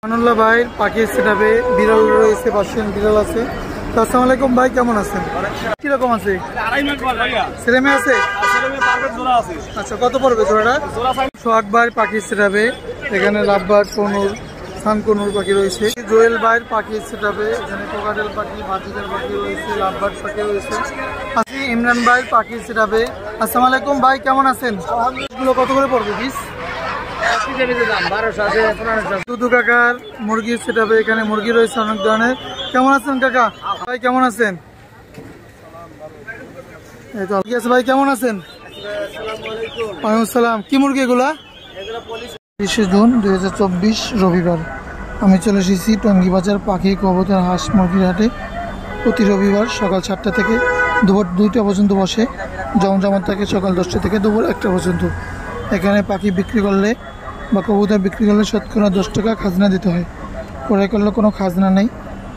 মানুল্লাহ ভাই পাখি সেটাবে বিড়াল রয়েছে, পার্সিয়ান বিড়াল আছে। আসসালামু আলাইকুম ভাই, কেমন আছেন? কিরকম আছে? ছেলে মেয়ে আছে? আচ্ছা, কত পড়বে জোড়াটা? সোহাগ ভাই পাখি সেটাবে, এখানে লাভবার্ড, কনুর, সানকনুর পাখি রয়েছে। জোয়েল ভাইয়ের পাখি সেটাবে, এখানে কোকাটেল পাখি, বাজিকার পাখি রয়েছে, লাভবার্ড পাখি রয়েছে। আছি ইমরান ভাইয়ের পাখি সেটাবে। আসসালামু আলাইকুম ভাই, কেমন আছেন? এগুলো কত করে পড়বে পিস? দুদু কাকার মুরগি সেটাবে, এখানে মুরগি রয়েছে অনেক ধরনের। কেমন আছেন কাকা? ভাই কেমন আছেন? এই তো ঠিক আছে ভাই, কেমন আছেন? ওয়ালাইকুম আসসালাম। কি মুরগি এগুলা? 30 জুন 2024 রবিবার আমি চলে এসেছি টঙ্গী বাজার পাখি, কবুতর, হাঁস মুরগির হাটে। প্রতি রবিবার সকাল 7টা থেকে দুপুর 2টা পর্যন্ত বসে। জমজমাট থাকে সকাল 10টা থেকে দুপুর 1টা পর্যন্ত। এখানে পাখি বিক্রি করলে বা কবুতর বিক্রি করলে শতকরা 10 টাকা খাজনা দিতে হয়। ক্রয় করলে কোনো খাজনা নেই।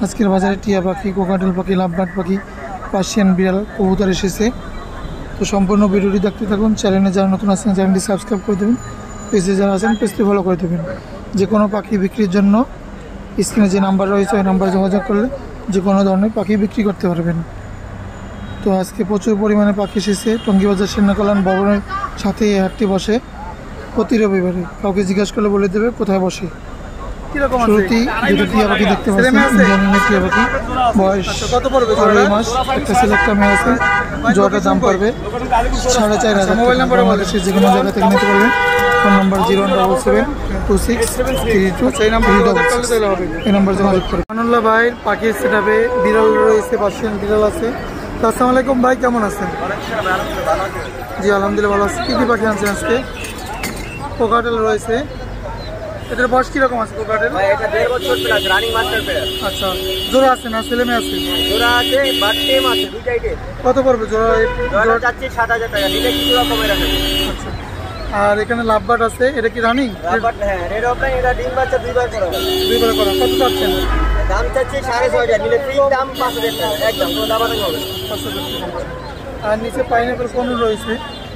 আজকের বাজারে টিয়া পাখি, কোকাটেল পাখি, লাভবার্ড পাখি, পার্সিয়ান বিড়াল, কবুতর এসেছে। তো সম্পূর্ণ ভিডিওটি দেখতে থাকুন। চ্যানেলে যারা নতুন আছেন চ্যানেলটি সাবস্ক্রাইব করে দেবেন। পেজে যারা আছেন পেজটি ফলো করে দেবেন। যে কোনো পাখি বিক্রির জন্য স্ক্রিনে যে নাম্বার রয়েছে ওই নাম্বারে যোগাযোগ করলে যে কোনো ধরনের পাখি বিক্রি করতে পারবেন। তো আজকে প্রচুর পরিমাণে পাখি এসেছে। টঙ্গী বাজার সেনা কল্যাণ ভবনের সাথে এই হাটটি বসে প্রতি রবিবারে। কাউকে জিজ্ঞাসা করলে বলে দেবে কোথায় বসে। শুরুতেই দুটো টিয়া পাখি দেখতে পাচ্ছেন, ইন্ডিয়ান টিয়া পাখি, বয়স 2 মাস, একটা ছেলে একটা মেয়ে আছে। জোড়াটার দাম পড়বে 4,500। মোবাইল নাম্বার বাংলাদেশের যে কোনো জায়গা থেকে নিতে পারবেন। ফোন নাম্বার 01772632 এই নাম্বার যোগাযোগ করবেন। মানুল্লাহ ভাই পাখি সেটাবে বিড়াল রয়েছে, পার্সিয়ান বিড়াল আছে। আসসালামু আলাইকুম ভাই, কেমন আছেন? জি আলহামদুলিল্লাহ ভালো আছি। কি কি পাখি আনছেন আজকে? কোকাটেল রয়েছে। এটার বয়স কিরকম আছে কোকাটেল? এটা 1.5 বছর প্লাস রানিং মাস্টার পেয়ার। আচ্ছা, জোড়া আছে না ছেলে মেয়ে আছে? জোড়া আছে, বাট টেম আছে, দুইটাই টেম। কত পড়বে জোড়া? জোড়া চাচ্ছি 7,000 টাকা, নিলে কিছু কমে রাখা। আচ্ছা, আর এখানে লাভবার্ড আছে, এটা কি রানিং? লাভবার্ড হ্যাঁ, রেড অফলাইন, এটা ডিম বাচ্চা দুইবার করা হবে। দুইবার করা। কত চাচ্ছেন? দাম চাচ্ছি 6,500, নিলে ফ্রি দাম 5,000 টাকা একদম, কোনো দাম হবে। 5,000 টাকা। আর নিচে পাইনাপেল কোন রয়েছে?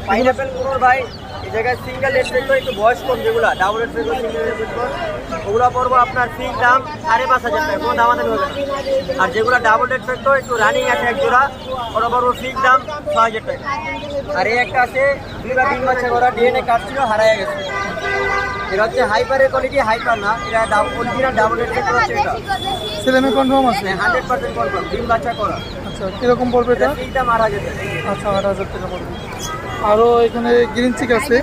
পাইনাপেল কোনোর ভাই এই জায়গায় সিঙ্গেল রেড ফেক্টর, একটু বয়স কম যেগুলো double red factor, single red factor, ওগুলো পড়বো আপনার ফ্রি দাম 5,500 টাকা, কোনো দাম আমাদের হবে না। আর যেগুলো ডাবল রেড ফেক্টর একটু রানিং আছে এক জোড়া, ওরা পড়বো ফ্রি দাম 6,000 টাকা। আর এই একটা আছে দুইবার ডিম বাচ্চা করা, ডিএনএ কার্ড ছিল, হারাই গেছে। এটা হচ্ছে হাইপারের কোয়ালিটি, হাইপার না, এটা অরিজিনাল ডাবল রেড ফেক্টর হচ্ছে। এটা ছেলে মেয়ে কনফার্ম আছে? 100% কনফার্ম, ডিম বাচ্চা করা। আচ্ছা, কিরকম পড়বে এটা? ফ্রি দাম 8,000 টাকা। আচ্ছা, 8,000 টাকা পড়বে। আরও এখানে গ্রিন চিক আছে।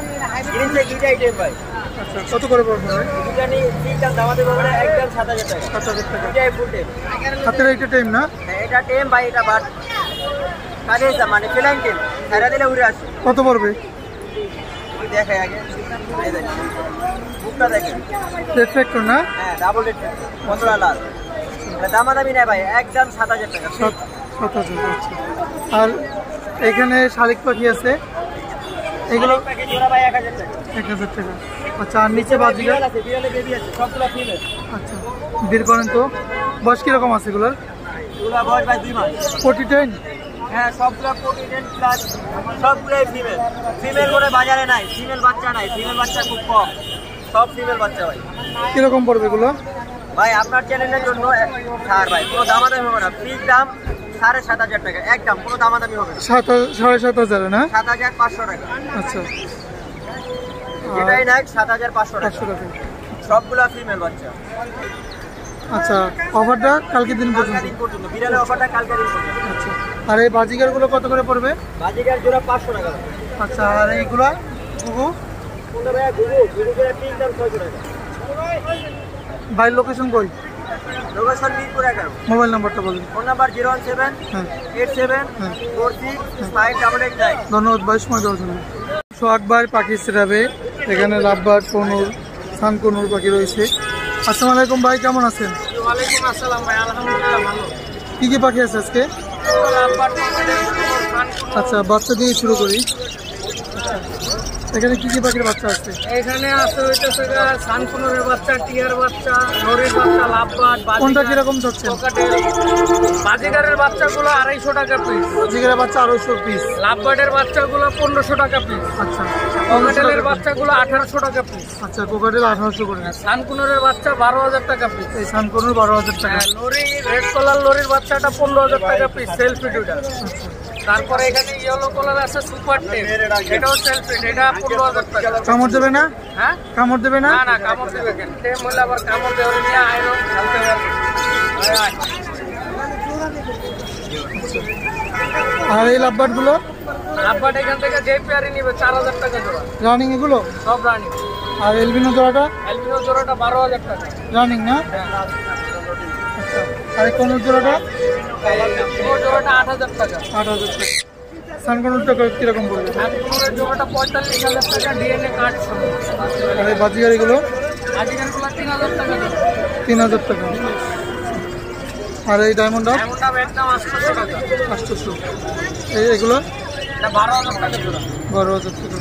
গ্রিন চেক দুইটাই টেম ভাই। আচ্ছা, কত করে পড়বে? দুইটা নিয়ে ফ্রি দাম দামাতে পারবে একদম 7,000 টাকা। 7,000 টাকা। দুইটাই ফুল টেম। হাতের এইটা টাইম না? হ্যাঁ, এটা টেম ভাই, এটা বাট কাজে মানে ফেলাইন টেম, ছাড়া দিলে উড়ে আসে। কত পড়বে? দেখে আগে বুকটা দেখেন, রেড ফ্যাক্টর না? হ্যাঁ ডাবল রেড 15 লাখ। এটা দামাদামি নাই ভাই, একদম 7,000 টাকা। 7,000। আচ্ছা, আর এখানে শালিক পাখি আছে, এগুলো প্যাকেজ জোড়া ভাই 1,000 টাকা। 1,000 টাকা। আচ্ছা, আর নিচে বাজিগার আছে, বিড়ালে বেবি আছে, সবগুলা ফিমেল। আচ্ছা, বের করেন তো। বয়স কিরকম আছে এগুলোর? এগুলা বয়স ভাই 2 মাস। 40-10? হ্যাঁ, সবগুলা 40 প্লাস, সবগুলাই ফিমেল। ফিমেল করে বাজারে নাই, ফিমেল বাচ্চা নাই, ফিমেল বাচ্চা খুব কম, সব ফিমেল বাচ্চা ভাই। কিরকম পড়বে এগুলো? ভাই আপনার চ্যানেলের জন্য ছাড় ভাই, কোনো দামাদামি হবে না, ফিক্স দাম 7,500 টাকা একদম, কোনো দামাদামি হবে না। 7,500 না? 7,500 টাকা। আচ্ছা, এটাই নাই 7,500 টাকা। 500 টাকা। সবগুলা ফিমেল বাচ্চা। আচ্ছা, অফারটা কালকে দিন পর্যন্ত? কালকে দিন পর্যন্ত, বিড়ালের অফারটা কালকে দিন পর্যন্ত। আচ্ছা, আর এই বাজিগারগুলো কত করে পড়বে? বাজিকার জোড়া 500 টাকা। আচ্ছা, আর এইগুলা গুগু? কোনটা ভাই? গুগু, গুগু করে ফিক্স দাম 600 টাকা। বাইরের লোকেশন কই? লোকেশন মিরপুর 11। মোবাইল নাম্বারটা বলুন। Phone number 01787465889। ধন্যবাদ ভাই সময় দেওয়ার জন্য। সোহাগ ভাই পাখি সেটাবে, এখানে লাভবার্ড, কনুর, সানকনুর পাখি রয়েছে। আসসালামু আলাইকুম ভাই, কেমন আছেন? ওয়ালাইকুম আসসালাম ভাই, আলহামদুলিল্লাহ ভালো। কি কি পাখি আছে আজকে? আচ্ছা, বাচ্চা দিয়ে শুরু করি। এখানে কি কি পাখির বাচ্চা আছে? এখানে আছে হইতেছে সানকুনোরের বাচ্চা, টিয়ার বাচ্চা, লরির বাচ্চা, লাভবার্ড, কোনটা কিরকম যাচ্ছে? বাজিগারের বাচ্চাগুলো 250 টাকা পিস, বাজিগারের বাচ্চা 250 পিস, লাভবার্ডের বাচ্চাগুলো 1500 টাকা পিস, আচ্ছা কোকাটেলের বাচ্চাগুলো 1800 টাকা পিস, আচ্ছা কোকাটেল 1800 করে, সানকুনোরের বাচ্চা 12000 টাকা পিস, এই সানকোনোর 12000 টাকা, লরি রেড কালার লরির বাচ্চাটা 15000 টাকা পিস সেলফি দুইটা। তারপরে এখানে ইয়েলো কালার আছে সুপার টেপ, এটাও সেলফি, এটা 15000 টাকা। কামড় দেবে না? হ্যাঁ কামড় দেবে না? না না কামড় দেবে কেন? টেপ হলে আবার কামড় দেওয়ার নিয়ে আয়রন খেলতে পারবে। আর এই লাভবার্ড গুলো? লাভবার্ড এখান থেকে যে পেয়ারি নিবে 4000 টাকা জোড়া, রানিং এগুলো সব রানিং। আর এলবিনো জোড়াটা? অ্যালবিনো জোড়াটা 12000 টাকা রানিং না? আচ্ছা আর কোন জোড়াটা? ও জোড়াটা 8000 টাকা। 8000 টাকা। সানকোনোরটা কিরকম পড়বে? সানকুনোরের জোড়াটা 45000 টাকা ডিএনএ কার্ড সহ। আর এই বাজিগার এগুলো? বাজিগারগুলো 3000 টাকা জোড়া। 3000 টাকা। আর এই ডায়মন্ড আপ? এমনটা একদম 800 টাকা। 800। এগুলো? এটা 12000 টাকা জোড়া। 12000 টাকা।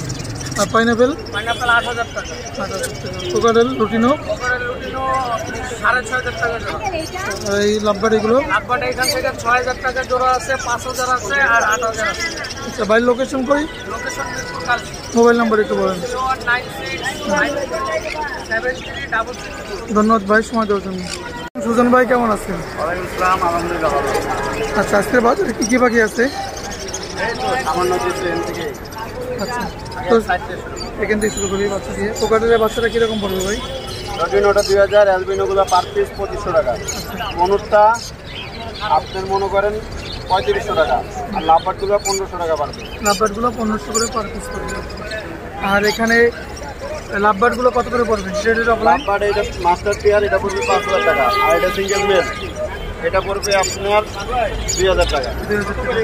আর পাইনাপেল? পাইনাপেল 8000 টাকা। 8000 টাকা। Cockatiel lutino? ওপরের লুটিনো 6500 টাকা জোড়া। আর এই লাভবার্ড এগুলো? লাভবার্ড এখান থেকে 6000 টাকা জোড়া আছে, 5000 আছে আর 8000 আছে। আচ্ছা বাইরের লোকেশন কই? লোকেশন মিরপুর কালচি। মোবাইল নাম্বার একটু বলেন। 019697333। ধন্যবাদ ভাই সময় দেওয়ার জন্য। সুজন ভাই কেমন আছেন? ওয়ালাইকুম আসসালাম, আলহামদুলিল্লাহ ভালো। আচ্ছা আজকের বাজারে কি কি পাখি আছে? এই তো সামান্য ট্রেন থেকে আচ্ছা তো এখান থেকে শুরু করি বাচ্চা দিয়ে। কোকাটেলের বাচ্চাটা কিরকম পড়বে ভাই? লটিনোটা 2000, অ্যালবিনোগুলো পার পিস 2500 টাকা, মনুরটা আপনার মনে করেন 3500 টাকা, আর লাভবার্ডগুলো 1500 টাকা পার পিস। লাভবার্ডগুলো 1500 করে পার পিস পড়বে। আর এখানে লাভবার্ডগুলো কত করে পড়বে? রেটের অফলাইন? লাভবার্ড এটা মাস্টার পেয়ার, এটা পড়বে 5000 টাকা, আর এটা সিঙ্গেল মেল, এটা পড়বে আপনার 2000 টাকা। 2000 টাকা।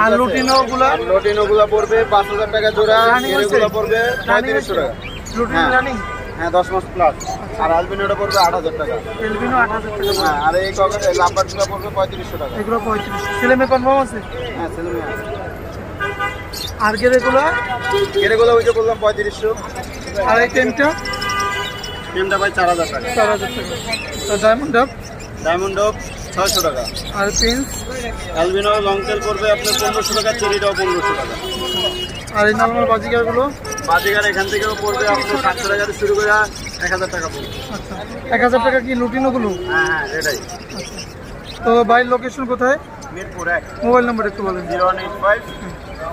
আর লুটিনোগুলো? আর লটিনোগুলো পড়বে 5000 টাকা জোড়া, এগুলো পড়বে 3500 টাকা। লুটিনো হ্যাঁ। রানিং? হ্যাঁ 10 মাস প্লাস। আর অ্যালবিনোটা পড়বে 8000 টাকা। এলবিনো 8000 টাকা। হ্যাঁ, আর এই লাভবার্ডগুলো পড়বে 3500 টাকা। এগুলো 35। ছেলে মেয়ে কনফার্ম আছে? হ্যাঁ ছেলে মেয়ে আছে। আর গেরেগুলো? এগুলো ওই যে বললাম 3500। আর এই টেমটা? টিমটা ভাই 4000 টাকা। 4000 টাকা। আর ডায়মন্ড আপ? ডায়মন্ড ডব 600 টাকা। আর প্রিন্স? অ্যালবিনো লং টেল পড়বে আপনার 1500 টাকা, চেরিটাও 1500 টাকা। আর এই নর্মাল বাজিকারগুলো? বাজিগার এখান থেকেও পড়বে আপনার 700 টাকা থেকে শুরু করে 1000 টাকা পড়বে। আচ্ছা 1000 টাকা কি লুটিনোগুলো? হ্যাঁ হ্যাঁ এটাই। তো বাইরের লোকেশন কোথায়? মিরপুর 1। মোবাইল নাম্বার একটু বলেন। 0185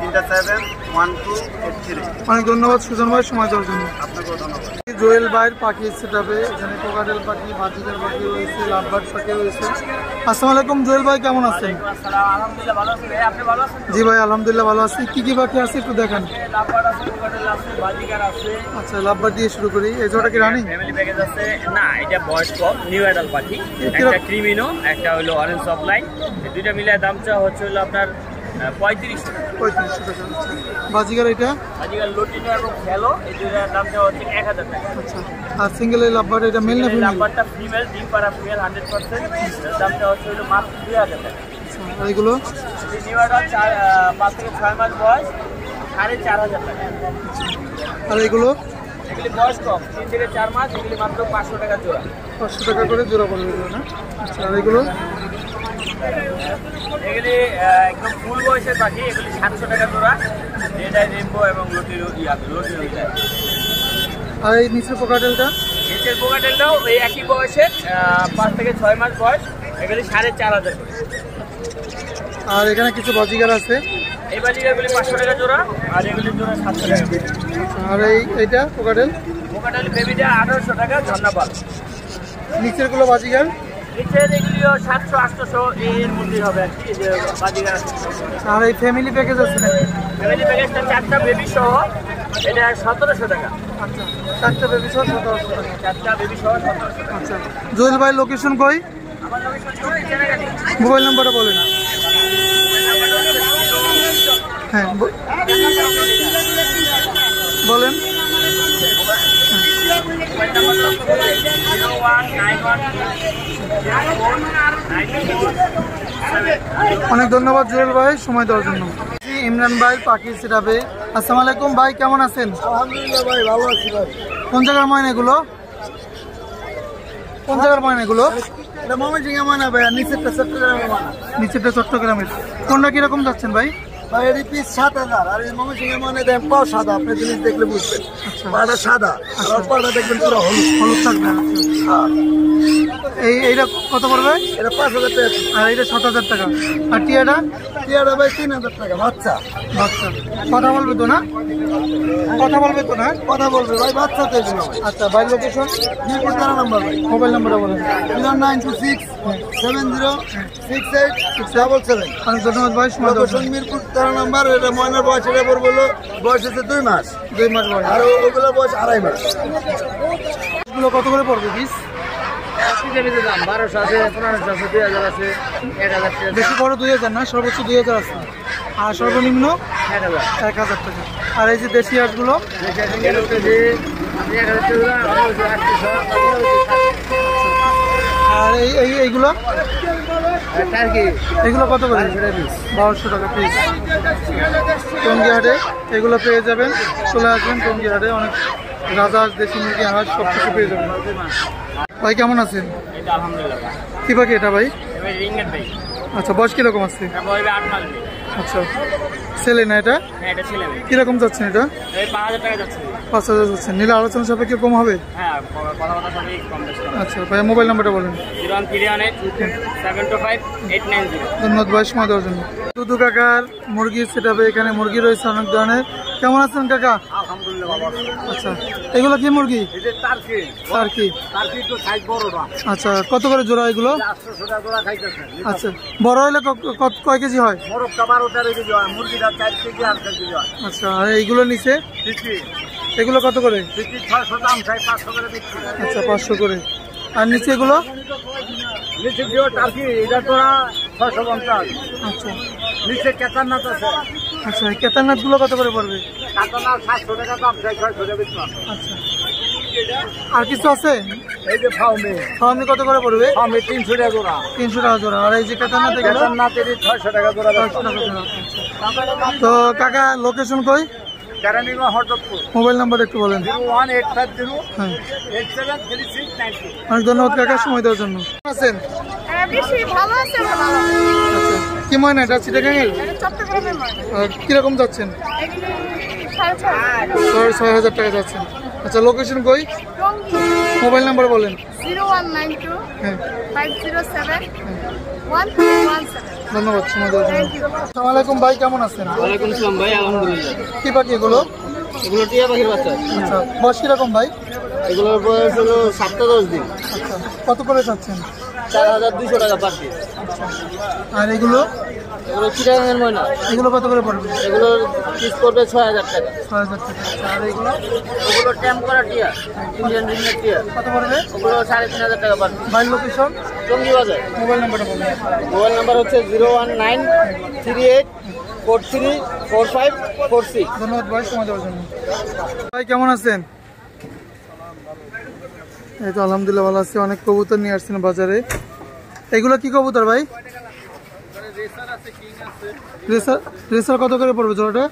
371283। অনেক ধন্যবাদ সুজন ভাই সময় দেওয়ার জন্য। আপনাকেও ধন্যবাদ। জোয়েল ভাইয়ের পাখি সেটাবে এখানে কোকাটেল পাখি, বাজিকার পাখি রয়েছে, লাভবার্ড পাখি রয়েছে। আসসালামু আলাইকুম জোয়েল ভাই কেমন আছেন? আসসালাম, আলহামদুলিল্লাহ ভালো আছি। আপনি ভালো আছেন? জি ভাই আলহামদুলিল্লাহ ভালো আছি। কি কি পাখি আছে একটু দেখান। লাভবার্ড আছে, কোকাটেল আছে, বাজিগার আছে। আচ্ছা লাভবার্ড দিয়ে শুরু করি। এই জোড়া কি রানিং? ফ্যামিলি প্যাকেজ আছে। না এটা বয়স কম, নিউ অ্যাডাল্ট পাখি। একটা ক্রিমিনো, একটা হলো অরেঞ্জ অফলাইন। এই দুইটা মিলে দামটা হচ্ছে হলো আপনার 3500 টাকা। 3500 টাকা। বাজিকার এটা? বাজিগার লটিনো এবং খেলো, এই দুইটার দামটা হচ্ছে 1000 টাকা। আচ্ছা আর সিঙ্গেল এই লাভবার্ড এটা মেল না এই ফিমেল? লাভবার্ডটা ফিমেল, ডিম পাড়া ফিমেল 100%, দামটা হচ্ছে হলো মাত্র 2000 টাকা। আচ্ছা আর এগুলো? এই নিউ অ্যাডাল্ট 5 থেকে 6 মাস বয়স, 4500 টাকা। আর এগুলো? এগুলি বয়স কম, 3 থেকে 4 মাস, এগুলি মাত্র 500 টাকা জোড়া। 500 টাকা করে জোড়া পড়বে এগুলো না? আচ্ছা আর এগুলো? এগুলি একদম ফুল বয়সের পাখি, এগুলি 700 টাকা জোড়া। এটাই রেনবো এবং লটিনো যায়। আর এই নিচের কোকাটেলটা? নিচের কোকাটেলটাও এই একই বয়সের, 5 থেকে 6 মাস বয়স, এগুলি 4500 করে। আর এখানে কিছু বাজিকার আছে। এই বাজিগারগুলি 500 টাকা জোড়া, আর এগুলির জোড়া 700 টাকা। আর এইটা কোকাটেল? কোকাটেল বেবিটা 1800 টাকা, ঝর্ণাপাল। নিচের গুলো বাজিকার? নিচের এগুলিও 700-800 এর মধ্যেই হবে আর কি, যে বাজিগার আছে। আর এই ফ্যামিলি প্যাকেজ আছে নাকি? ফ্যামিলি প্যাকেজটা 4টা বেবি সহ, এটা 1700 টাকা। আচ্ছা 4টা বেবি সহ 1700 টাকা। 4টা বেবি সহ 1700 টাকা। আচ্ছা জুয়েল ভাই লোকেশন কই? আমার লোকেশন চেনাগাটি। মোবাইল নাম্বারটা বলেন। হ্যাঁ বলেন। ∞ অনেক ধন্যবাদ জুয়েল ভাই সময় দেওয়ার জন্য। ইমরান ভাই পাখি সেটাবে আসসালামু আলাইকুম ভাই, কেমন আছেন? আলহামদুলিল্লাহ ভাই, ভালো আছি ভাই। কোন জায়গার ময়না এগুলো? কোন জায়গার ময়না এগুলো? এটা ময়মনসিংহ ময়না ভাই, নিচেরটা চট্টগ্রামের ময়না। নিচেরটা চট্টগ্রামের। কোনটা কিরকম যাচ্ছেন ভাই? ভাই এর পিস 7000, আর এই ময়মনসিংহ ময়না দেন পাও সাদা, আপনি জিনিস দেখলে বুঝবেন। আচ্ছা, পাটা সাদা, আর পাটা দেখবেন পুরো হলুদ। হলুদ থাকবে। হ্যাঁ, এইটা কত পড়বে? এটা 5000 টাকা। আর এইটা 7000 টাকা। আর টিয়াটা? টিয়াটা ভাই 3000 টাকা বাচ্চা। বাচ্চা কথা বলবে তো না? কথা বলবে তো না? কথা বলবে ভাই, বাচ্চা তো এগুলো। আচ্ছা, বাই লোকেশন? মিরপুর 13 নম্বর ভাই। মোবাইল নাম্বারটা বলেন। 0926 706877। অনেক ধন্যবাদ ভাই, সময় দেওয়ার লোকেশন জন্য। মিরপুর 13 নম্বর। এটা ময়নার বয়স, এটা পড়বো হলো বয়স হচ্ছে 2 মাস, 2 মাস বয়স। আর ওগুলোর বয়স 2.5 মাস। এগুলো কত করে পড়বে পিস? 1200 আছে, 1500 আছে, 2000 আছে, 1000 টাকা। বেশি বড় 2000 না, সর্বোচ্চ 2000 আছে। আর সর্বনিম্ন 1000। 1000 টাকা। আর এই যে দেশি হাঁসগুলো? আর এইগুলো এগুলো কত করে? 1200 টাকা পিস। টঙ্গী হাটে এগুলো পেয়ে যাবেন, চলে আসবেন টঙ্গী হাটে। অনেক রাজা হাঁস, দেশি মুরগি, হাঁস সব কিছু পেয়ে যাবেন। ভাই কেমন আছেন? কি পাখি এটা ভাই? আচ্ছা, বয়স কিরকম আছে? আচ্ছা, ছেলে না এটা? কিরকম যাচ্ছেন এটা? 5000 যাচ্ছেন। নিলে আলোচনা সাপেক্ষে কম হবে? আচ্ছা ভাই, মোবাইল নাম্বারটা বলেন। 01318725890। ধন্যবাদ ভাই, সময় দেওয়ার জন্য। দুদু কাকার মুরগি সেটাবে, এখানে মুরগি রয়েছে অনেক ধরনের। কেমন আছেন কাকা? আলহামদুলিল্লাহ ভালো আছি। আচ্ছা, এগুলো কি মুরগি? এটা টার্কি। টার্কি। টার্কি তো সাইজ বড়টা। আচ্ছা, কত করে জোড়া এগুলো? 800 টাকা জোড়া খাইতেছে। আচ্ছা, বড় হলে কয় কেজি হয়? মোরগটা 12-13 কেজি হয়, মুরগিটা 4 কেজি 8 কেজি হয়। আচ্ছা, আর এইগুলো নিচে বিক্রি এগুলো কত করে? 600 দাম, 500 করে বিক্রি। আচ্ছা, 500 করে। আর নিচে এগুলো? নিচে দিও টার্কি, এটা তোরা 650। আচ্ছা নিচে কেতারনাথ আছে। আচ্ছা, এই কেদারনাথগুলো কত করে পড়বে? কেতারনাথ 700 টাকা দাম, 600 টাকা বিক্রি। আচ্ছা, আর কিছু আছে? এই যে ফাউমি, ফার্মি কত করে পড়বে? ফাউমি 300 টাকা জোড়া। 300 টাকা জোড়া। আর এই যে কেদারনাথ এগুলো? কেতারনাথ এর 600 টাকা জোড়া। 600 টাকা জোড়া। তো কাকা লোকেশন কই? কেরানীগঞ্জ, হরদপুর। মোবাইল নাম্বার একটু বলেন। 01850 হ্যাঁ, 873692। অনেক ধন্যবাদ কাকা, সময় দেওয়ার জন্য। আছেন? ভালো আছে ভালো। আচ্ছা, কি ময়না এটা? চিটাগাঙের? এটা চট্টগ্রামের ময়না। কিরকম যাচ্ছেন? এগুলি 6,500। 6,000 টাকা যাচ্ছেন। আচ্ছা, লোকেশন কই? টঙ্গী। মোবাইল নাম্বার বলেন। 0192 হ্যাঁ, 507 1317। ধন্যবাদ, সময় দেওয়ার জন্য। আসসালামু আলাইকুম ভাই, কেমন আছেন? ওয়ালাইকুম আসসালাম ভাই, আলহামদুলিল্লাহ। কি পাখি এগুলো? এগুলো টিয়া পাখির বাচ্চা। আচ্ছা, বয়স কিরকম ভাই? এগুলোর বয়স হলো 7-10 দিন। আচ্ছা, কত করে চাচ্ছেন? 4200 টাকা পার পিস। আর এগুলো? এগুলো চিটাগাঙের ময়না। এগুলো কত করে পড়বে? এগুলোর পিস পড়বে 6000 টাকা। 6,000 টাকা। আচ্ছা, আর এগুলো ওগুলো ট্যাম্প করা টিয়া, ইন্ডিয়ান রিংনেট টিয়া। কত পড়বে? ওগুলো 3500 টাকা পার পিস। ভাই লোকেশন? টঙ্গী বাজার। মোবাইল নাম্বারটা বলেন। মোবাইল নাম্বার হচ্ছে 01938434546। ধন্যবাদ ভাই, সময় দেওয়ার জন্য। ভাই কেমন আছেন? এই তো আলহামদুলিল্লাহ ভালো আছি। অনেক কবুতর নিয়ে আসছেন বাজারে। এগুলো কি কবুতর ভাই? রেসার কত করে পড়বে জোড়াটা?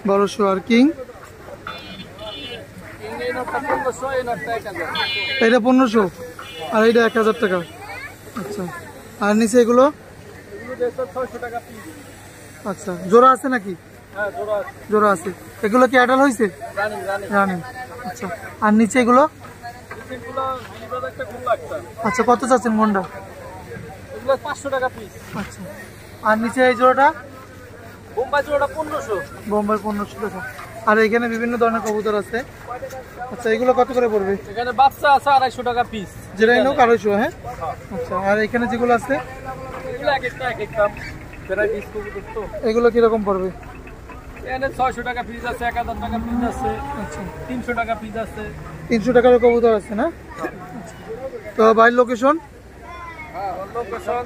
1200। আর কিং? এটা 1500 আর এইটা 1000 টাকা। আচ্ছা, আর নিচে এগুলো? আচ্ছা, জোড়া আছে নাকি? জোড়া আছে। এগুলো কি অ্যাডাল হয়েছে? রানিং। আচ্ছা, আর নিচে এগুলো? আচ্ছা, কত চাচ্ছেন মন্ডা? 500 টাকা পিস। আচ্ছা, আর নিচে এই জোড়াটা? বোম্বাই জোড়াটা 1500। বোম্বাই 1500 টাকা। আর এখানে বিভিন্ন ধরনের কবুতর আছে। আচ্ছা, এগুলো কত করে পড়বে? এখানে বাচ্চা আছে 250 টাকা পিস। যেটাই নোক 250, হ্যাঁ। আচ্ছা, আর এখানে যেগুলো আছে এগুলো এক একটা এক এক দাম। প্রায় 20 কবুতর তো। এগুলো কিরকম পড়বে? এখানে 600 টাকা পিস আছে, 1000 টাকা পিস আছে, আচ্ছা, 300 টাকা পিস আছে। 300 টাকার কবুতর আছে না? আচ্ছা। তো ভাই location? Location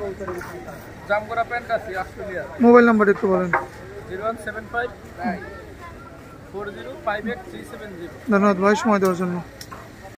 Jamgora Fantasy, Australia. Mobile number একটু বলেন। 0175 4058 370। ধন্যবাদ ভাই, সময় দেওয়ার জন্য।